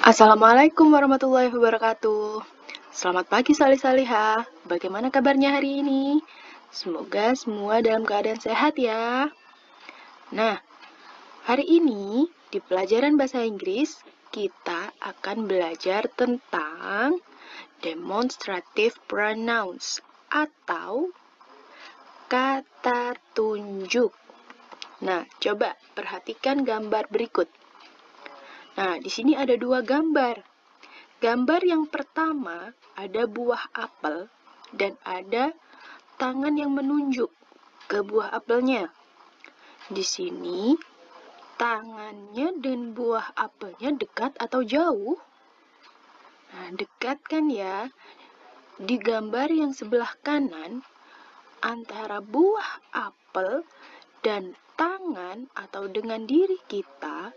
Assalamualaikum warahmatullahi wabarakatuh. Selamat pagi salih-salihah. Bagaimana kabarnya hari ini? Semoga semua dalam keadaan sehat ya. Nah, hari ini di pelajaran bahasa Inggris kita akan belajar tentang demonstrative pronouns atau kata tunjuk. Nah, coba perhatikan gambar berikut. Nah, di sini ada dua gambar. Gambar yang pertama ada buah apel dan ada tangan yang menunjuk ke buah apelnya. Di sini tangannya dan buah apelnya dekat atau jauh? Nah, dekat kan ya? Di gambar yang sebelah kanan antara buah apel dan tangan atau dengan diri kita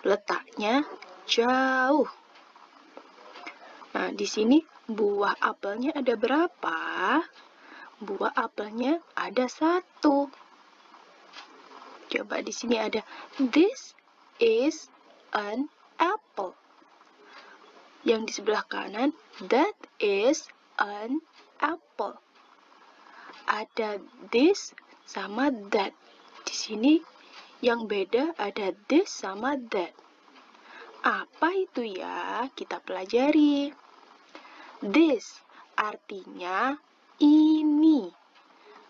letaknya jauh. Nah, di sini buah apelnya ada berapa? Buah apelnya ada 1. Coba di sini ada, this is an apple. Yang di sebelah kanan, that is an apple. Ada this sama that. Di sini yang beda ada this sama that. Apa itu ya? Kita pelajari. This artinya ini.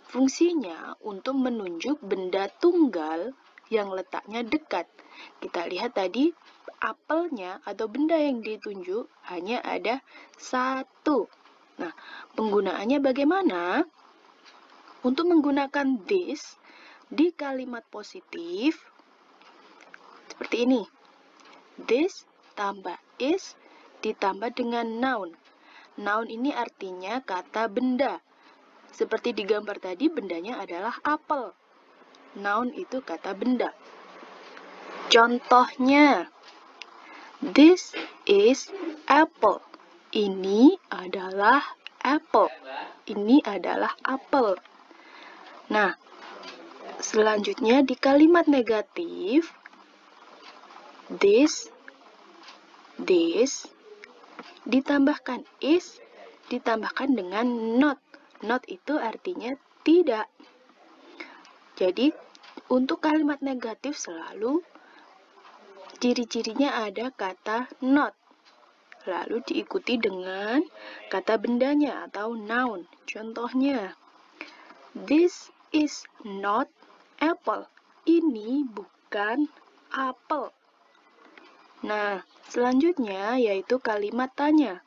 Fungsinya untuk menunjuk benda tunggal yang letaknya dekat. Kita lihat tadi apelnya atau benda yang ditunjuk hanya ada 1. Nah, penggunaannya bagaimana? Untuk menggunakan this di kalimat positif seperti ini. This tambah is ditambah dengan noun. Noun ini artinya kata benda. Seperti di gambar tadi, bendanya adalah apel. Noun itu kata benda. Contohnya, this is apple. Ini adalah apple. Ini adalah apel. Nah, selanjutnya di kalimat negatif, this ditambahkan is, ditambahkan dengan not. Not itu artinya tidak. Jadi, untuk kalimat negatif selalu ciri-cirinya ada kata not. Lalu diikuti dengan kata bendanya atau noun. Contohnya, this is not apple. Ini bukan apel. Nah, selanjutnya yaitu kalimat tanya.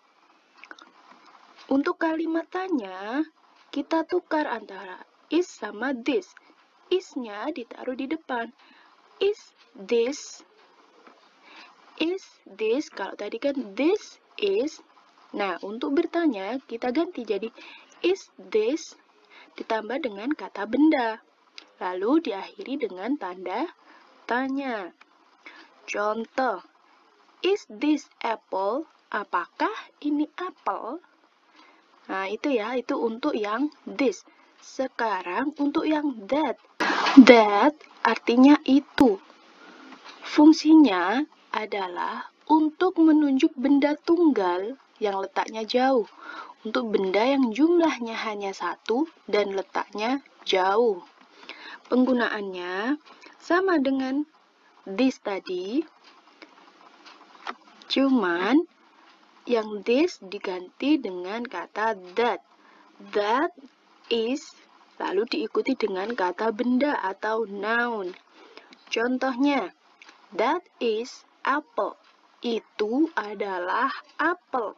Untuk kalimat tanya, kita tukar antara is sama this. Is-nya ditaruh di depan. Is this? Is this? Kalau tadi kan this is. Nah, untuk bertanya, kita ganti jadi is this ditambah dengan kata benda. Lalu diakhiri dengan tanda tanya. Contoh, is this apple? Apakah ini apel? Nah, itu ya, itu untuk yang this. Sekarang untuk yang that. That artinya itu. Fungsinya adalah untuk menunjuk benda tunggal yang letaknya jauh. Untuk benda yang jumlahnya hanya 1 dan letaknya jauh. Penggunaannya sama dengan this tadi. Cuman yang this diganti dengan kata that. That is, lalu diikuti dengan kata benda atau noun. Contohnya, that is apple. Itu adalah apel.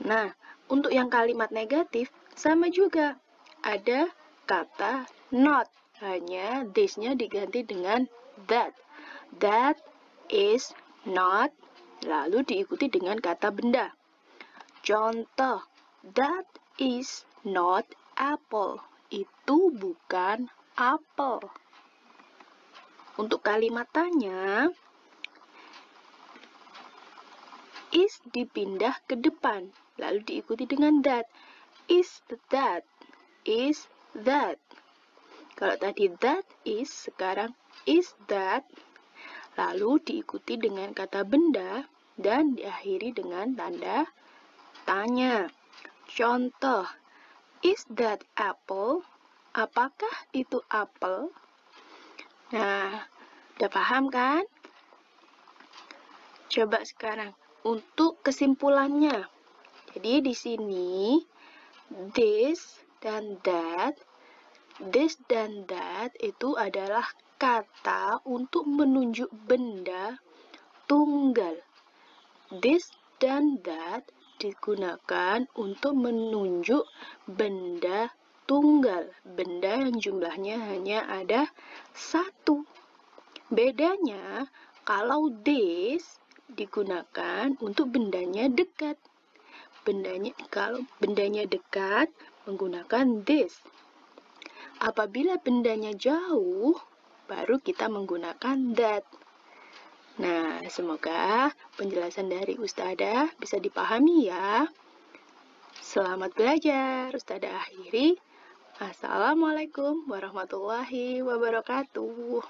Nah, untuk yang kalimat negatif, sama juga. Ada kata not. Hanya this-nya diganti dengan that. That is not, lalu diikuti dengan kata benda. Contoh, that is not apple. Itu bukan apel. Untuk kalimat tanya, is dipindah ke depan, lalu diikuti dengan that. Is that? Is that? Kalau tadi that is, sekarang is that. lalu diikuti dengan kata benda, dan diakhiri dengan tanda tanya. Contoh, is that apple? Apakah itu apel? Nah, udah paham kan? Coba sekarang untuk kesimpulannya. Jadi di sini this dan that itu adalah kata untuk menunjuk benda tunggal. This dan that digunakan untuk menunjuk benda tunggal, benda yang jumlahnya hanya ada satu. Bedanya, kalau this digunakan untuk bendanya dekat. Kalau bendanya dekat, menggunakan this. Apabila bendanya jauh, baru kita menggunakan that. Nah, semoga penjelasan dari Ustadzah bisa dipahami ya. Selamat belajar, Ustadzah akhiri. Assalamualaikum warahmatullahi wabarakatuh.